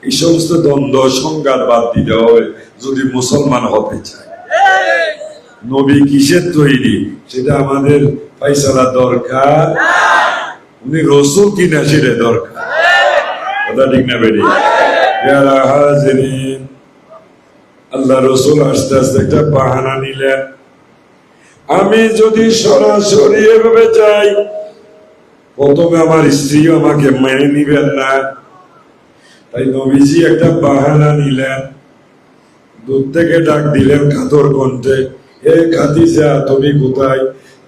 এই সমস্ত দ্বন্দ্ব সংঘাত বাদ দিতে হবে যদি মুসলমান হতে চায়। নবী কিসের তৈরি সেটা আমাদের ফাইসালা দরকার, উনি রসুল কিনা সেটা দরকার। কথা ঠিক না বেরিয়ে? আল্লাহ রসুল আস্তে আস্তে একটা বাহানা নিলেন, আমি যদি সরাসরি এভাবে যাই প্রথমে আমার স্ত্রী আমাকে মেনে নিবেন না, তাই নবীজি একটা বাহানা নিলেন, দূর থেকে ডাক দিলেন কাতর কণ্ঠে, হে খাদিজা তুমি কোথায়?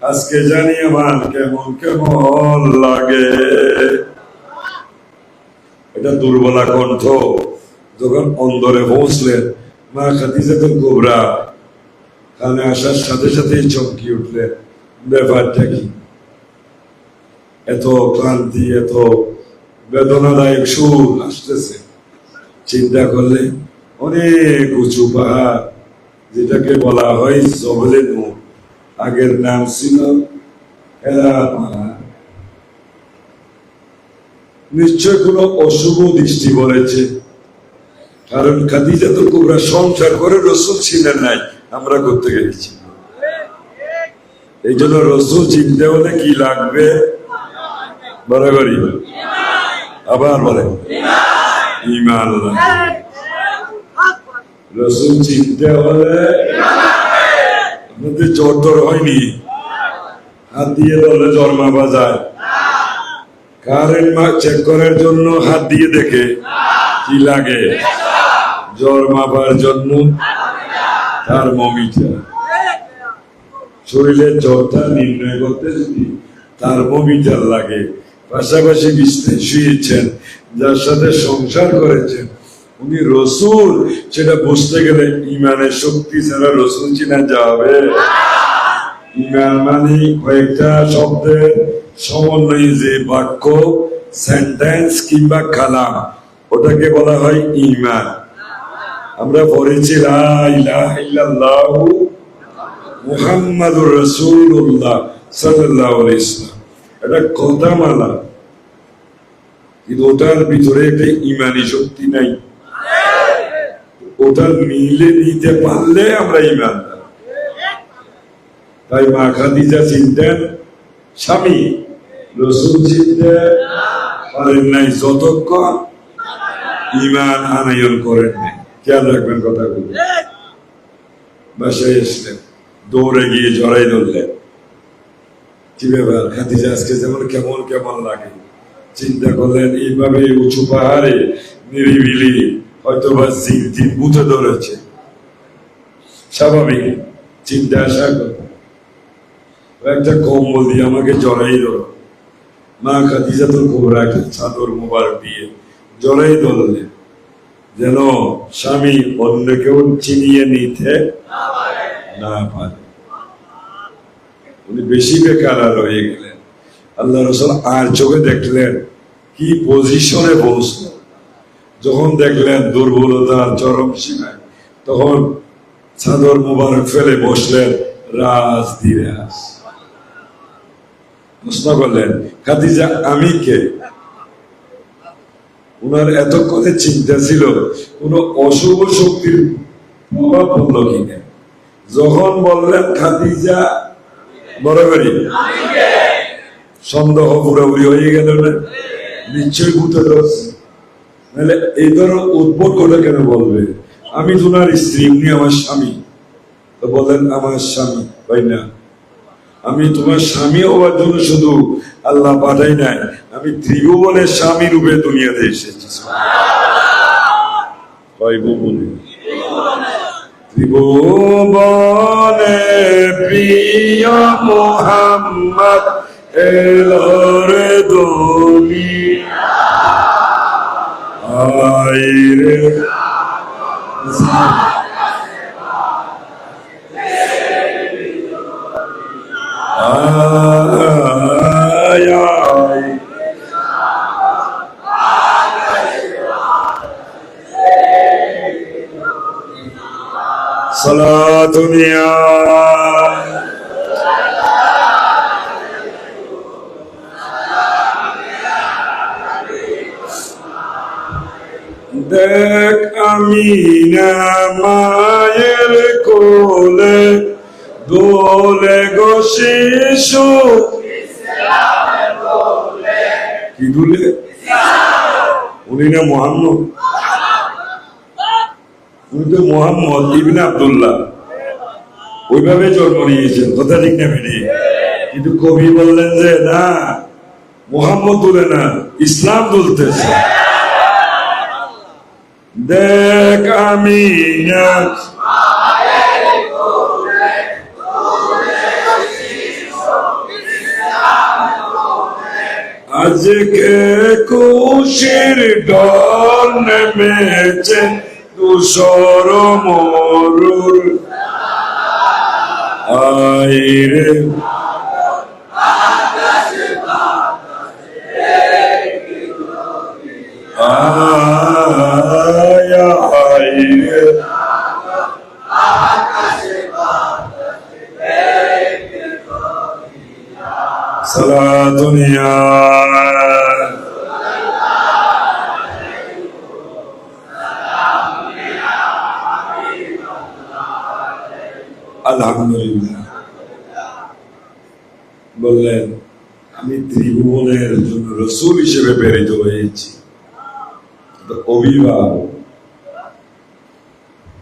আজকে জানি আমার কেমন কেমন লাগে। এটা দুর্বলা কণ্ঠ। যখন অন্দরে পৌঁছলেন মা খাদিজাতুল কুবরা কানে আসার সাথে সাথে চমকি উঠলেন, ব্যাপারটা কি? এত ক্লান্তি, এত বেদনাদায়ক সুর আসতেছে। চিন্তা করলে অনেক উঁচু পাহাড়, যেটাকে বলা হয় জবলে নূর, আগের নাম ছিল হেরা পাহাড়। নিশ্চয় কোনো অশুভ দৃষ্টি বলেছে, কারণ খাদিজাতুল কুবরা সংসার করে রসুল ছিলেন নাই, আমরা করতে গেছি। এই জন্য রসুল চিনতে হলে কি লাগবে? বরাবরই আবার বলে ঈমান লাগবে। রসুল চিনতে হলে আপনাদের জ্বর টর হয়নি? হাত দিয়ে ধরলে জ্বর মাপা যায়? কারেন্ট চেক করার জন্য হাত দিয়ে দেখে কি লাগে? জ্বর মাপার জন্য থার্মোমিটার। শরীরের জ্বরটা নির্ণয় করতে যদি থার্মোমিটার লাগে, পাশাপাশি বিছানায় শুয়েছেন, যার সাথে সংসার করেছেন উনি রসুল, সেটা বুঝতে গেলে ইমানের শক্তি ছাড়া রসুল চিনা যাবে? ইমান মানে কয়েকটা শব্দের সমন্বয়ে যে বাক্য, সেন্টেন্স কিংবা কালাম, ওটাকে বলা হয় ইমান। আমরা পড়েছি লা ইলাহা ইল্লাল্লাহু মুহাম্মাদুর রাসূলুল্লাহ সাল্লাল্লাহু আলাইহি ওয়াসাল্লাম, এটা কথামালা, কিন্তু ওটার ভিতরে একটা ইমানি শক্তি নাই। ওটা মিলে নিতে পারলে আমরা ইমানদার। তাই মা খাদিজা চিনতেন স্বামী, রসুল চিনতে পারেন নাই যতক্ষণ ইমান আনয়ন করেন নাই। খেয়াল রাখবেন কথাগুলো। বাসায় এসলেন, দৌড়ে গিয়ে জড়াই ধরলেন, কি ব্যাপার খাদিজা আজকে যেমন কেমন কেমন লাগে। চিন্তা করলেন এইভাবে উঁচু পাহাড়ে নিরিবিলি হয়তো বা জিন বুঝে ধরেছে, স্বাভাবিক চিন্তা আসার কথা। একটা কম্বল দিয়ে আমাকে জড়াই ধরো। মা খাদিজাতুল কুবরা একটা চাদর মোবারক দিয়ে জড়াই ধরলেন, যেন স্বামী অন্য কেউ চিনিয়ে নিতে না পারে। উনি বেশি বেকার হয়ে গেলেন। আল্লাহ রাসূল আর চোখে দেখলেন কি পজিশনে পৌঁছল। যখন দেখলেন দুর্বলতার চরম সীমায়, তখন চাদর মোবারক ফেলে বসলেন রাজ দিরাজ। প্রশ্ন করলেন, খাদিজা আমি কে? উনার এতক্ষণে চিন্তা ছিল কোন অশুভ শক্তির প্রভাব পড়ল কিনা। যখন বললেন খাদিজা বরাবরই সন্দেহ পুরোপুরি হয়ে গেল না? নিশ্চয়ই বুঝতে পারছি, নাহলে এই ধরনের উদ্ভট করে কেন বলবে? আমি তোমার স্ত্রী, উনি আমার স্বামী। তো বলেন আমার স্বামী ভাই না, আমি তোমার স্বামী হওয়ার জন্য শুধু আল্লাহ পাঠাই নাই, আমি ত্রিভুবনের স্বামী রূপে দুনিয়াতে এসেছি। ত্রিভুবনে প্রিয় মুহাম্মদ এলো রে দুনিয়া আইরে সালাতুনিয়া দেখ আমিনা মায়ের কোলে দোলে গো শিশু, কি দুলে? উনি না মোহাম্মদ, উনি তো মোহাম্মদ ইবনে আব্দুল্লাহ, ওইভাবে জন্ম নিয়েছেন, কথা ঠিক না বেরিয়ে। কিন্তু কবি বললেন যে না, মোহাম্মদ তুলে না, ইসলাম তুলতেছে। দেখ আমিনা আজকে খুশির ঢল নেমেছে ধূসর মরুর, আইরে আইরে সালাতুনিয়া আলহামদুলিল্লাহ। বললেন আমি ত্রিভুবনের জন্য রসূল হিসেবে প্রেরিত হয়েছি। অভিভাবক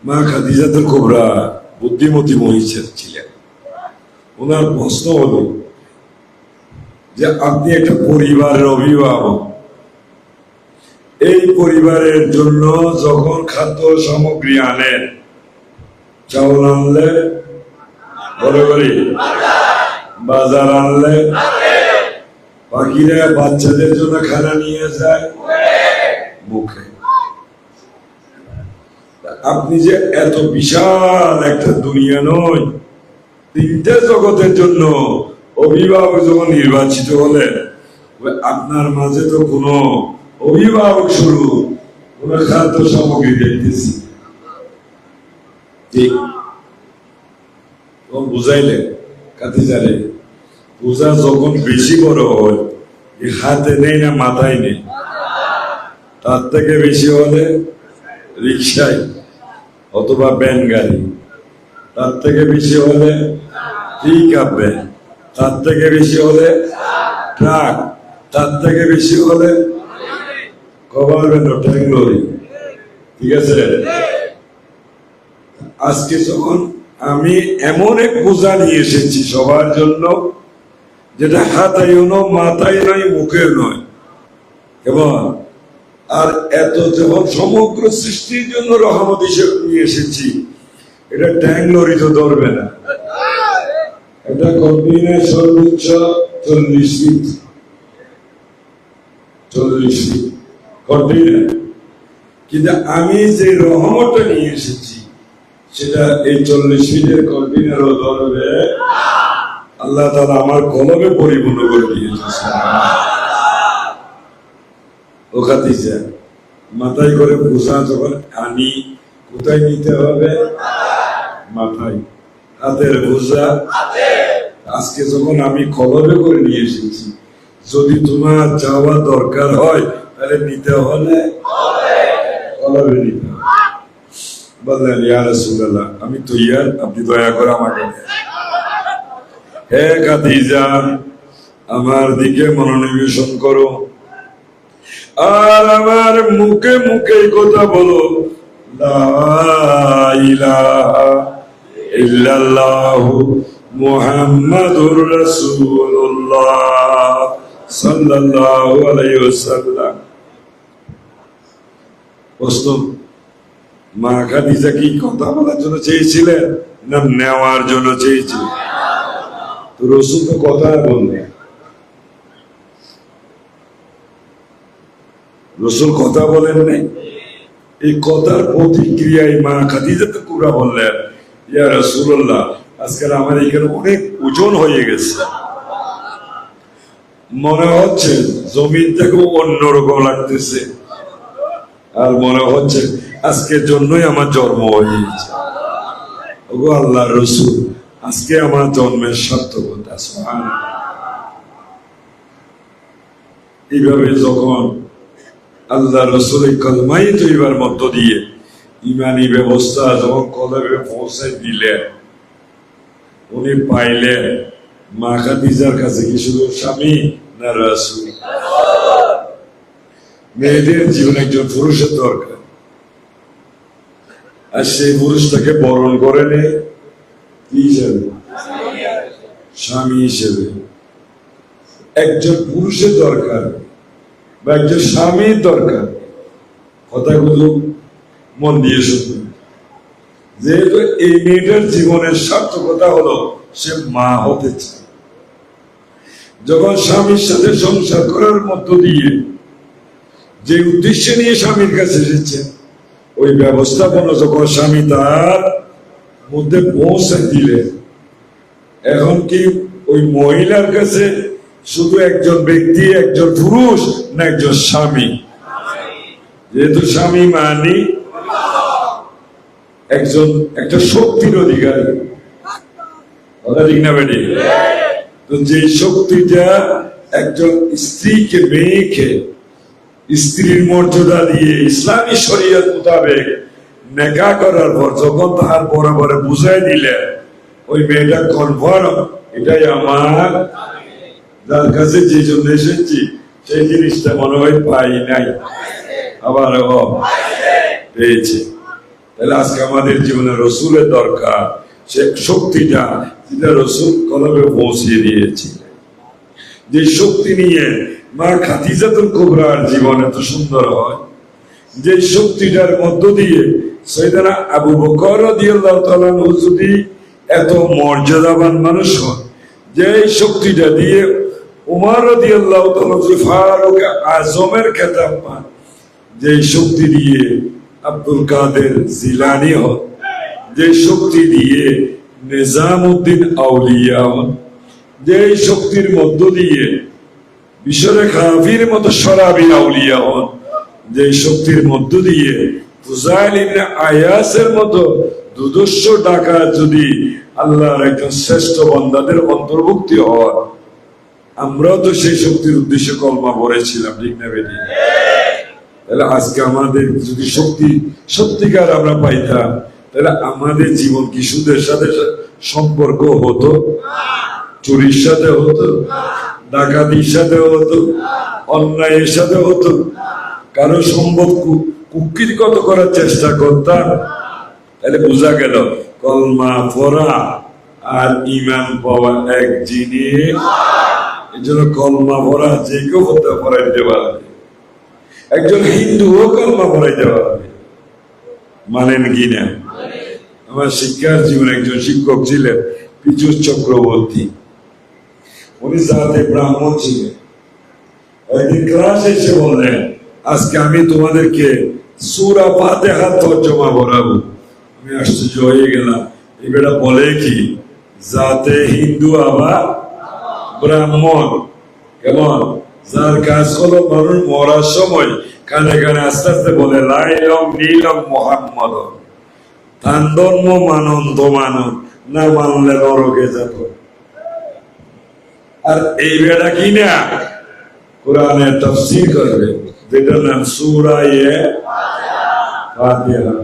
মা খাদিজাতুল কুবরা বুদ্ধিমতী মহিষা ছিলেন। ওনার প্রশ্ন হলো যে আপনি একটা পরিবারের অভিভাবক, এই পরিবারের জন্য যখন খাদ্য সামগ্রী আনেন, চাউল আনলে বড় করি, বাজার আনলে, পাখিরা বাচ্চাদের জন্য খানা নিয়ে যায় মুখে। আপনি যে এত বিশাল একটা দুনিয়া নয়, তিনটে জগতের জন্য অভিভাবক যখন নির্বাচিত হলেন, আপনার মাঝে তো কোনো অভিভাবক শুরু কোন খাদ্য সামগ্রী দেখতেছি, ঠিক বুঝাইলেন খাদিজারে। পূজা যখন বেশি বড় হয়, হাতে নেই না মাথায় নেই, তার থেকে বেশি হলে রিক্সায় অথবা ভ্যান গাড়ি, তার থেকে বেশি হলে পিকআপ ভ্যান, তার থেকে বেশি হলে ট্রাক, তার থেকে বেশি হলে কভার ভ্যান, ট্যাঙ্ক লরি, ঠিক আছে। আজকে যখন আমি এমন এক পূজা নিয়ে এসেছি সবার জন্য, যেটা হাতাইও নয়, মাথায় নয়, মুখের নয়, এবং আর এত যখন সমগ্র সৃষ্টির জন্য রহমত হিসেবে নিয়ে এসেছি, এটা ট্যাঙ্ক লরি তো ধরবে না, এটা কন্টেইনার সর্বোচ্চ 40 ফিট, 40 ফিট কন্টেইনার। কিন্তু আমি যে রহমতটা নিয়ে এসেছি, সেটা এই 40 ফিটের কন্টেইনারও ধরবে। আল্লাহ তাআলা আমার কলমে পরিপূর্ণ করে দিয়েছে। ও খাদিজা, মাথায় করে বোঝা যখন আনি, কোথায় নিতে হবে? মাথায়। হাতের বোঝা আজকে যখন আমি কলমে করে নিয়ে এসেছি, যদি তোমার যাওয়া দরকার হয় তাহলে নিতে হলে কলমে নিতে হবে। বললেন ইয়া রাসূলুল্লাহ, আমি তো ইয়ার, আপনি দয়া করে আমাকে। হে খাদিজা, আমার দিকে মনোনিবেশন করো আর আমার মুখে মুখে কথা বলো, লা ইলাহা ইল্লাল্লাহু মুহাম্মাদুর রাসূলুল্লাহ সাল্লাল্লাহু আলাইহি ওয়াসাল্লাম। প্রশ্ন, মা খাদিজা কি কথা বলার জন্য চেয়েছিলেন না নেওয়ার জন্য চেয়েছিলেন? তো রাসূল তো কথা বললেন, রাসূল কথা বলেন নাই। এই কথার প্রতিক্রিয়ায় মা খাদিজাতুল কুবরা বললেন, ইয়া রাসূলুল্লাহ, আজকাল আমার এখানে অনেক ওজন হয়ে গেছে, মনে হচ্ছে জমিন থেকে অন্যরকম লাগতেছে, আর মনে হচ্ছে আজকের জন্যই আমার জন্ম হয়েছে। ওগো আল্লাহর রাসূল, আজকে আমার জন্মের সার্থকতা। সুবহানাল্লাহ। এইভাবে যখন আল্লাহ রসুলের কলমাই তৈবার মধ্য দিয়ে ইমানি ব্যবস্থা যখন কলবে পৌঁছে দিলেন, উনি পাইলেন মা খাদিজার কাছে কি শুধু স্বামী না রাসূল? মেয়েদের জীবনে একজন পুরুষের দরকার, আর সেই পুরুষটাকে বরণ করে নেয় কি হিসেবে? স্বামী হিসেবে। একজন পুরুষের দরকার বা একজন স্বামীর দরকার। কথাগুলো মন দিয়ে শুনবেন। যেহেতু এই মেয়েটার জীবনের সার্থকতা হলো সে মা হতে চায়, যখন স্বামীর সাথে সংসার করার মধ্য দিয়ে যে উদ্দেশ্য নিয়ে স্বামীর কাছে এসেছে, ওই ব্যবস্থাপনা যখন স্বামী তার মধ্যে পৌঁছে দিলে, এখন কি ওই মহিলার কাছে শুধু একজন ব্যক্তি, একজন পুরুষ না একজন স্বামী? যেহেতু স্বামী মানি একজন একটা শক্তির অধিকারী, কথা ঠিক না বেটি? তো যে শক্তিটা একজন স্ত্রীকে, মেয়েকে স্ত্রীর মর্যাদা দিয়ে ইসলামী শরীয়ত মোতাবেক নেকাহ করার পর যখন তাহার বরাবরে বুঝাই দিলে, ওই মেয়েটা কনফার্ম এটাই আমার, যার কাছে যে জন্য এসেছি সেই জিনিসটা মনে হয় পাই নাই, আবার পেয়েছে। তাহলে আজকে আমাদের জীবনে রসুলের দরকার, সে শক্তিটা যেটা রসুল কলবে পৌঁছিয়ে দিয়েছিলেন। যে শক্তি নিয়ে মা খাদিজাতুল কুবরার জীবন এত সুন্দর হয়, যে শক্তিটার মধ্য দিয়ে সাইয়েদনা আবু বকর রাদিয়াল্লাহু তাআলা আনহু যদি এত মর্যাদাবান মানুষ হন, যে শক্তিটা দিয়ে উমর রাদিয়াল্লাহু তাআলা ফারুক আজমের খেতাব পান, যে শক্তি দিয়ে আব্দুল কাদের জিলানী হন, যে শক্তি দিয়ে নিজামউদ্দিন আউলিয়া হন, যে শক্তির মধ্য দিয়ে বিশরে কাফির মতো শরাবি আউলিয়া হন, যে শক্তির মধ্য দিয়ে ফুজাইল ইবনে আয়াসের মতো দুদস্য ডাকাত যদি আল্লাহর একজন শ্রেষ্ঠ বান্দাদের অন্তর্ভুক্তি হন, আমরাও তো সেই শক্তির উদ্দেশ্যে কলমা পড়েছিলাম, ঠিক না বেটি? তাহলে আজকে আমাদের যদি শক্তি সত্যিকার আমরা পাইতাম, তাহলে আমাদের জীবন কি সুদের সাথে সম্পর্ক হতো? চুরির সাথে হতো? ডাকাতির সাথে হতো? অন্যায়ের সাথে হতো? কারো সম্পদ কুক্ষিগত করার চেষ্টা করতাম? তাহলে বোঝা গেল কলমা পড়া আর ঈমান পাওয়া এক জিনিস। এই জন্য কলমা পড়া যে কেউ হতে পড়াইতে পারবে, একজন হিন্দুও কলমা পড়াইতে পারবে, মানেন কি না? আমার শিক্ষার জীবনে একজন শিক্ষক ছিলেন পীযূষ চক্রবর্তী, উনি জাতে ব্রাহ্মণ ছিলেন। একদিন ক্লাসে এসে বললেন, আজকে আমি তোমাদেরকে সূরা ফাতিহা তর্জমা পড়াবো। আমি আশ্চর্য হয়ে গেলাম, এই বেটা বলে কি? জাতে হিন্দু আবার ব্রাহ্মণ, কেমন? যার কাজ হলো মানুষ মরার সময় কানে কানে আস্তে আস্তে বলে লাইলম নীলম মোহাম্মদ, তান ধর্ম মানন তো মানন, না মানলে নরকে যাব। আর এই বেটা কি না কোরআনের তাফসীর করবে, যেটার নাম সূরা ফাতিহা।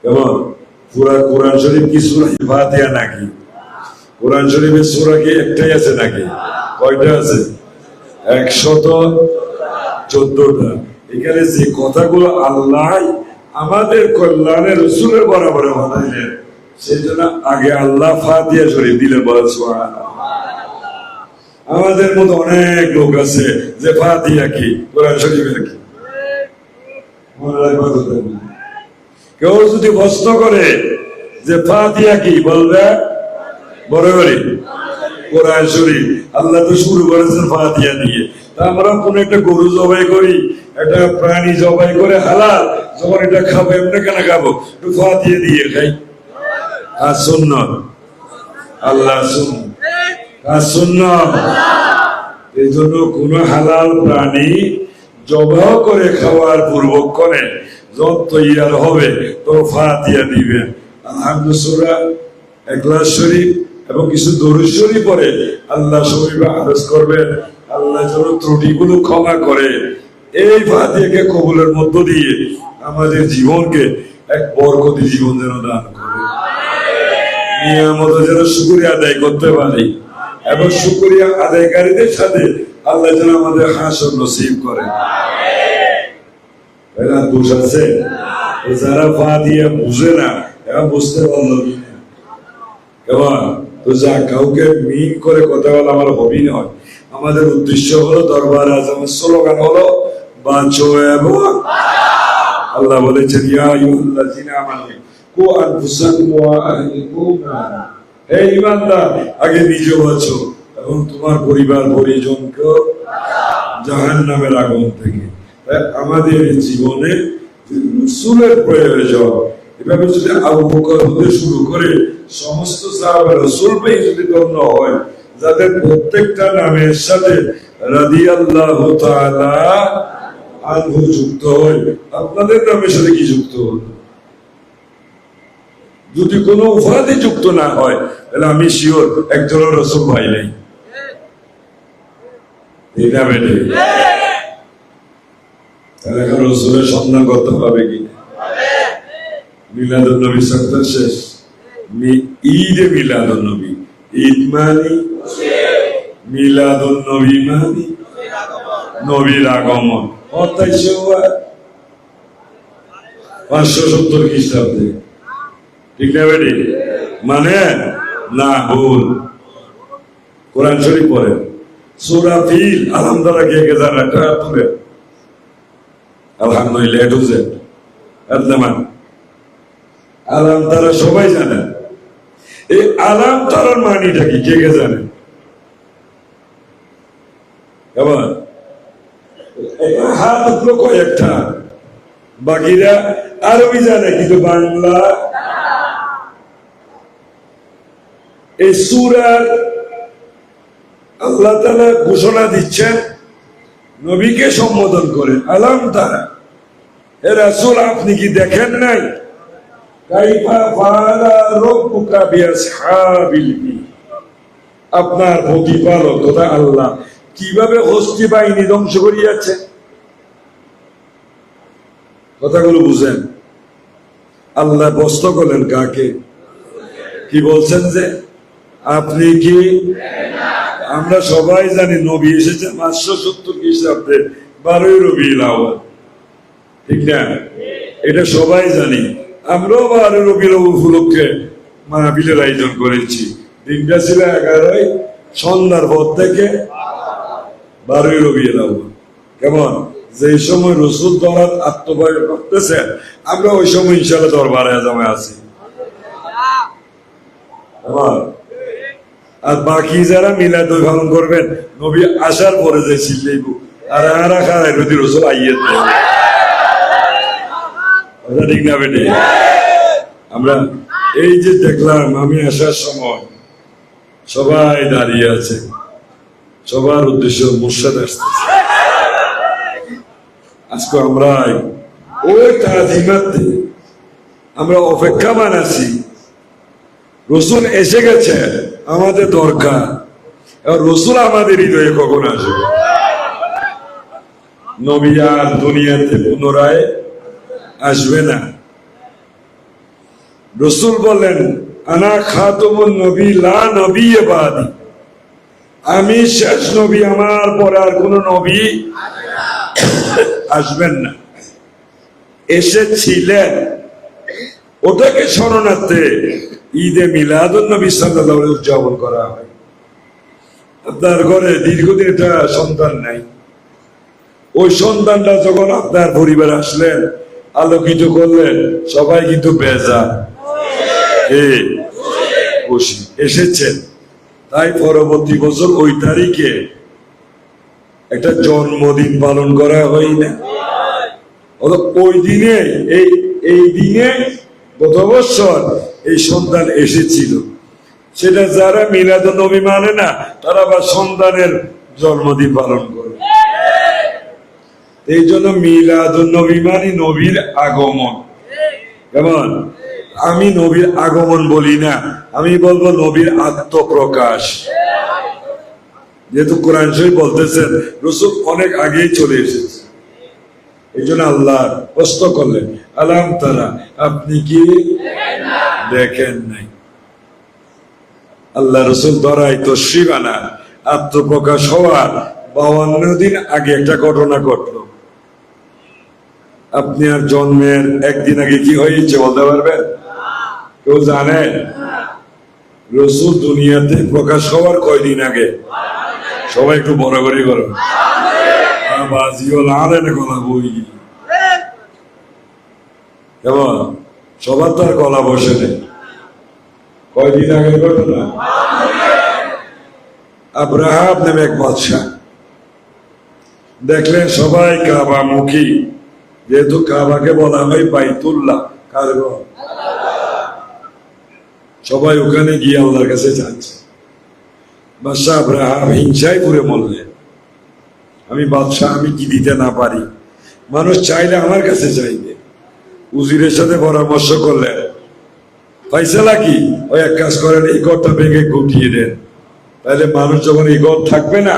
কেমন? পুরা কোরআন শরীফ কি সূরা ফাতিহা নাকি? কোরআন শরীফের সূরা কি একটাই আছে নাকি? কয়টা আছে? 114টা। এখানে যে কথাগুলো আল্লাহ আমাদের কল্যাণের রসুলের বরাবরে বানাইলেন, সেই জন্য আগে আল্লাহ ফাতিহা শরীফ দিলেন, বলেন সুবহানাল্লাহ। আমাদের মতো অনেক লোক আছে যে ফাতিহা কি, কোরআন শরীফের কি মনে রাখবে। কেউ যদি প্রশ্ন করে যে ফাতিহা কি, বলবে বড় করে কোরআন শরীফ। আল্লাহ তো শুরু করেছেন ফাতিহা দিয়ে। তা আমরা কোন একটা গরু জবাই করি, একটা প্রাণী জবাই করে হালাল, যখন এটা খাবো এমনি কেন খাবো? একটু ফাতিহা দিয়ে খাই। আর সুন্নাত, আল্লাহ সুন্নাত, আর সুন্নাত। এই জন্য কোন হালাল প্রাণী জবাই করে খাওয়ার পূর্বক্ষণে যত তৈয়ার হবে তো ফাতিহা দিবেন। আলহামদুলিল্লাহ, ইখলাস শরীফ এবং কিছু দরুদ শরীফ পড়ে আল্লাহ শরীফে আরজ করবেন, আল্লাহ যেন ত্রুটিগুলো ক্ষমা করে, এই ফাতিহাকে কবুলের মধ্য দিয়ে আমাদের জীবনকে এক বরকতি জীবন যেন দান করে, নিয়ামত যেন শুকরিয়া আদায় করতে পারি, এবং শুকরিয়া আদায়কারীদের সাথে আল্লাহ যেন আমাদের হাসর নসিব করে। এরা দোষ আছে যারা ফাতিহা বুঝে না, এরা বুঝতে পারলো কিনা কেমন? তো যা কাউকে মিন করে কথা বলা আমার হবি নয়। আমাদের উদ্দেশ্য হলো দরবার আজমের স্লোগান হলো বাঁচো এবং আল্লাহ বলেছেন ইয়া আইয়ুহাল্লাযীনা আমানু কু আনফুসাকুম ওয়া আহলিকুম নারা। হে ঈমানদার, আগে নিজে বাঁচো এবং তোমার পরিবার পরিজনকে জাহান্নামের আগুন থেকে। আমাদের জীবনে রাসূলের প্রয়োজন। এভাবে যদি আবু বকর হতে শুরু করে সমস্ত সাহাবা রাসূল পেয়ে যদি ধন্য হয়, যাদের প্রত্যেকটা নামের সাথে রাদিয়াল্লাহু তাআলা আনহু যুক্ত হয়, আপনাদের নামের সাথে কি যুক্ত হলো? যদি কোনো উপাধি যুক্ত না হয় তাহলে আমি শিওর একজনের রাসূল ভাই নাই। এটা বেটে তাহলে এখন রাসূলের সন্ধান করতে হবে কি? মিলাদুন নবী সপ্তাহ শেষ, ঈদে মিলাদুন নবী। ঈদ মানে মিলাদুন নবী মানে নবীর আগমন। 570 খ্রিস্টাব্দে, ঠিক না বেটি? মানে না ভুল। কোরআন শরীফ পড়ে সূরা ফিল আলহামদুলিল্লাহ কে কে জানে? এটা তুলে আলহামদুলিল্লাহ এ টু জেড আদমান আলাম তারা সবাই জানে। এই আলাম তারার মানিটা কি কে কে জানে? এবার হাত উঠলো কয়েকটা, বাকিরা আরবি জানে কিন্তু বাংলা। এই সূরার আল্লাহ তাআলা ঘোষণা দিচ্ছেন নবীকে সম্বোধন করে, আলাম তারা, হে রাসূল আপনি কি দেখেন নাই কাইফা ফাআলা রাব্বুকা বিআসহাবিল ফিল, আপনার প্রতিপালক তথা আল্লাহ কিভাবে হস্তি বাহিনী ধ্বংস করিয়াছে। কথাগুলো বুঝেন। আল্লাহ বস্ত করলেন কাকে? কি বলছেন যে আপনি কি? আমরা সবাই জানি নবী এসেছে 570 খ্রিস্টাব্দে 12ই রবিউল আউয়াল, ঠিক না? এটা সবাই জানি। আমরাও 12 রবিউল আউয়াল উপলক্ষে মাহফিলের আয়োজন করেছি। দিনটা ছিল 11ই সন্ধ্যার পর থেকে 12ই রবিউল আউয়াল। কেমন? যে সময় রাসূল দরবার আত্মবায় করতেছে, আমরা ওই সময় ইনশাআল্লাহ দরবারে আজমে আছি। আর বাকি যারা মিলাদ পালন করবেন নবী আসার পরে যে চিল্লাইব আর আরা খায় যদি রাসূল আইয়ে দেয়, ঠিক না বেটে? আমরা এই যে দেখলাম আমি আসার সময় সবাই দাঁড়িয়ে আছে, সবার উদ্দেশ্য মুর্শিদ আসতেছে। আজকে আমরা ওই তাজিমাতে আমরা অপেক্ষামান আছি। রাসূল এসে গেছে, আমাদের দরকার রাসূল আমাদের হৃদয়ে কখন আসবে? নবী আর দুনিয়াতে পুনরায় আসবে না। রাসূল বলেন আনা খাতামুন নবী লা নবিয়্য বাদি, আমি শেষ নবী, আমার পরে আর কোন নবী আসবেন না। এসেছিলেন ওটাকে শরণার্থে ঈদে মিলাদুন নবী সাল্লাল্লাহু আলাইহি উদযাপন করা হয়। আপনার ঘরে দীর্ঘদিন একটা সন্তান নাই, ওই সন্তানটা যখন আপনার পরিবার আসলেন আলোকিত করলেন, সবাই কিন্তু বেজার খুশি এসেছেন। তাই পরবর্তী বছর ওই তারিখে একটা জন্মদিন পালন করা হয় না? ওই দিনে এই দিনে গত বছর এই সন্তান এসেছিল। সেটা যারা মিলাদুন নবী মানে না তারা আবার সন্তানের জন্মদিন পালন করে। এই জন্য মিলাদুন নবী মানে নবীর আগমন। কেমন? আমি নবীর আগমন বলি না, আমি বলবো নবীর আত্মপ্রকাশ। যেহেতু কোরআন শরীফ বলতেছেন রাসূল অনেক আগেই চলে এসেছে, এই জন্য আল্লাহ প্রশ্ন করলেন, আলাম তারা, আপনি কি দেখেন নাই? আল্লাহ রসুল ধরাই তশরিফানা আত্মপ্রকাশ হওয়ার 52 দিন আগে একটা ঘটনা ঘটলো। আপনি আর জন্মের একদিন আগে কি হয়েছে বলতে পারবেন? কেউ জানে? রসুল দুনিয়াতে প্রকাশ হওয়ার কয়দিন আগে? সবাই একটু বড় করে করো। সবার তো আর গলা বসে নেই। কয়দিন আগে ঘটনা, আব্রাহাম নামে এক বাদশাহ দেখলেন সবাই কাবা মুখী, যেহেতু কাবাকে বলা হয় বাইতুল্লাহ, কার ঘর, সবাই ওখানে গিয়ে আল্লাহর কাছে যাচ্ছে। বাদশাহ আব্রাহাম হিংসায় পুরে মরলেন, আমি বাদশাহ, আমি কি দিতে না পারি? মানুষ চাইলে আমার কাছে চাইবে। উজিরের সাথে পরামর্শ করলেন, ফাইসালা কি? ওই এক কাজ করেন, এই ঘরটা ভেঙে গুটিয়ে দেন, তাহলে মানুষ যখন এই ঘর থাকবে না,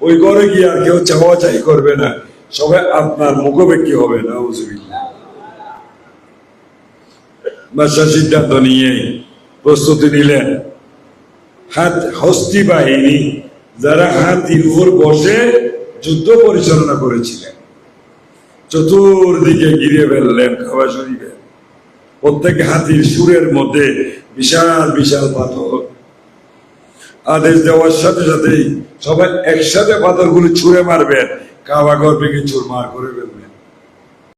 ওই ঘরে গিয়ে আর কেউ চাওয়া চাই করবে না, সবাই আপনার মুখোমুখি হবে না। বাদশাহ সিদ্ধান্ত নিয়ে প্রস্তুতি নিলেন। হস্তি বাহিনী, যারা হাতির উপর বসে যুদ্ধ পরিচালনা করেছিলেন, চতুর্দিকে ঘিরে ফেললেন কাবা শরীফে। প্রত্যেক হাতির সুরের মধ্যে বিশাল বিশাল পাথর। আদেশ দেওয়ার সাথে সাথেই সবাই একসাথে পাথরগুলো ছুঁড়ে মারবেন, কাবা ঘর ভেঙে চুরমার করে ফেলবেন।